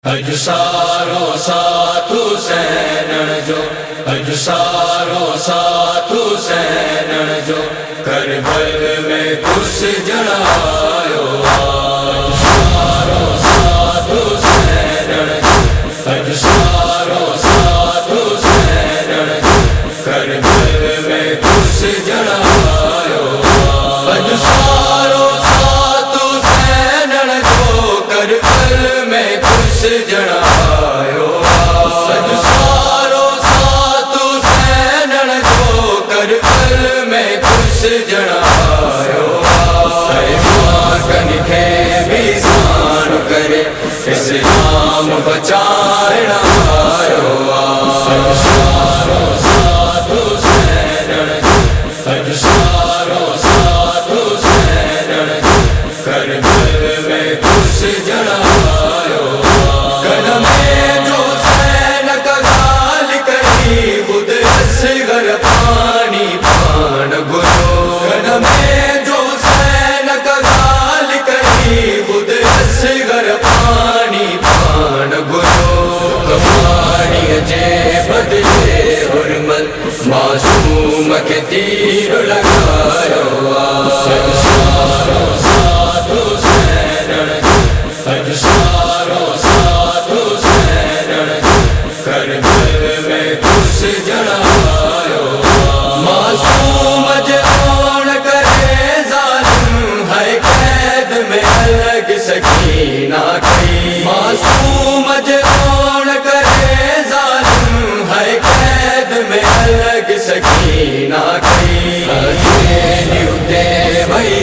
اج سارو ساتھ حسین جو، اج سارو ساتھ حسین جو، کربل میں کس جڑایو اج سارو ساتھ حسین جو، اج سارو ساتھ حسین جو، کربل میں کس جڑایو اج سارو ساتھ حسین جو، کربل میں کس جڑایو اج سارو ساتھ حسین جو، کربل میں کس جڑایو کن کے بھی سان کرے اسلام بچائنا آیو اج سارو ساتھ حسین جو، اج سارو ساتھ حسین جو، کربل میں کس جڑایو قدم جو حسین کا غال کری خود اصغر پانی پان گلو قدم جو حسین کا غال کری خود اصغر پانی پان گلو پانی جے بدلے حرمت معصوم کے تیر لگایو اج سارو ساتھ حسین جو، اج سارو ساتھ حسین جو، کربل میں کس جڑایو معصوم جون کرے ظالم ہے قید میں الگ سکینہ کی معصوم جون کرے ظالم ہے قید میں الگ سکینہ کی بھائی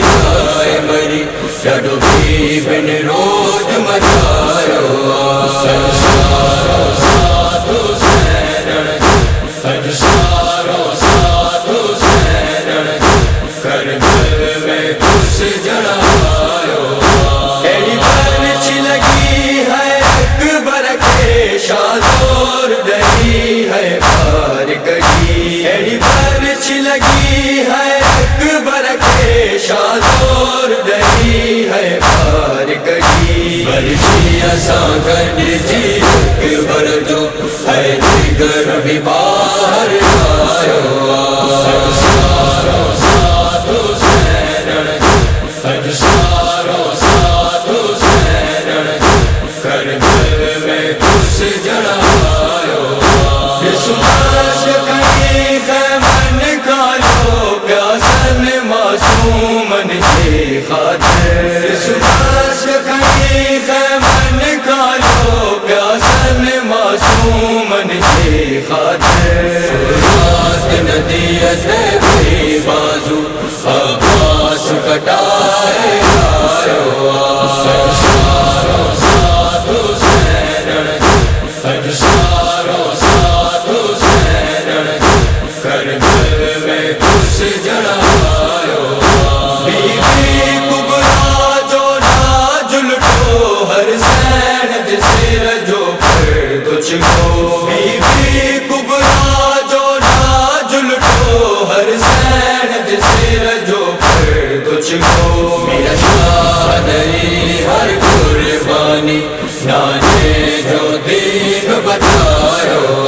مری ڈڈو بھی بن روز مچایو اج سارو ساتھ حسین جو، اج سارو ساتھ حسین جو، کربل میں کس جڑایو ایڑی برچ لگی ہے اکبر کے شازور ڈری ہے بار گڑی ایڑی برچ لگی ہے اکبر کے شازور ڈری ہے بار گڑی برچی اساں گڈ جی اکبر جو ہے جگر بھی باہر آیو اج سارو ساتھ حسین جو، اج سارو ساتھ حسین جو، کربل میں کس جڑایو سباش کہیں خیمن کھالو پیاسن معصومن کی خاطر سباش کہیں خیمن کھالو پیاسن معصومن کی خاطر رات ندیت بھی بازو عباس کٹائے آیو اج سارو ساتھ حسین جو، اج سارو ساتھ حسین جو، کربل میں کس جڑایو بی بی کبریٰ جو لاج لٹو ہر سین جسر جو پر تجھ کو بی بی کبریٰ جو لاج لٹو ہر سین جسر جو پر تجھ کو میرا شاہ دری ہر قربانی نانے جو دین بتایو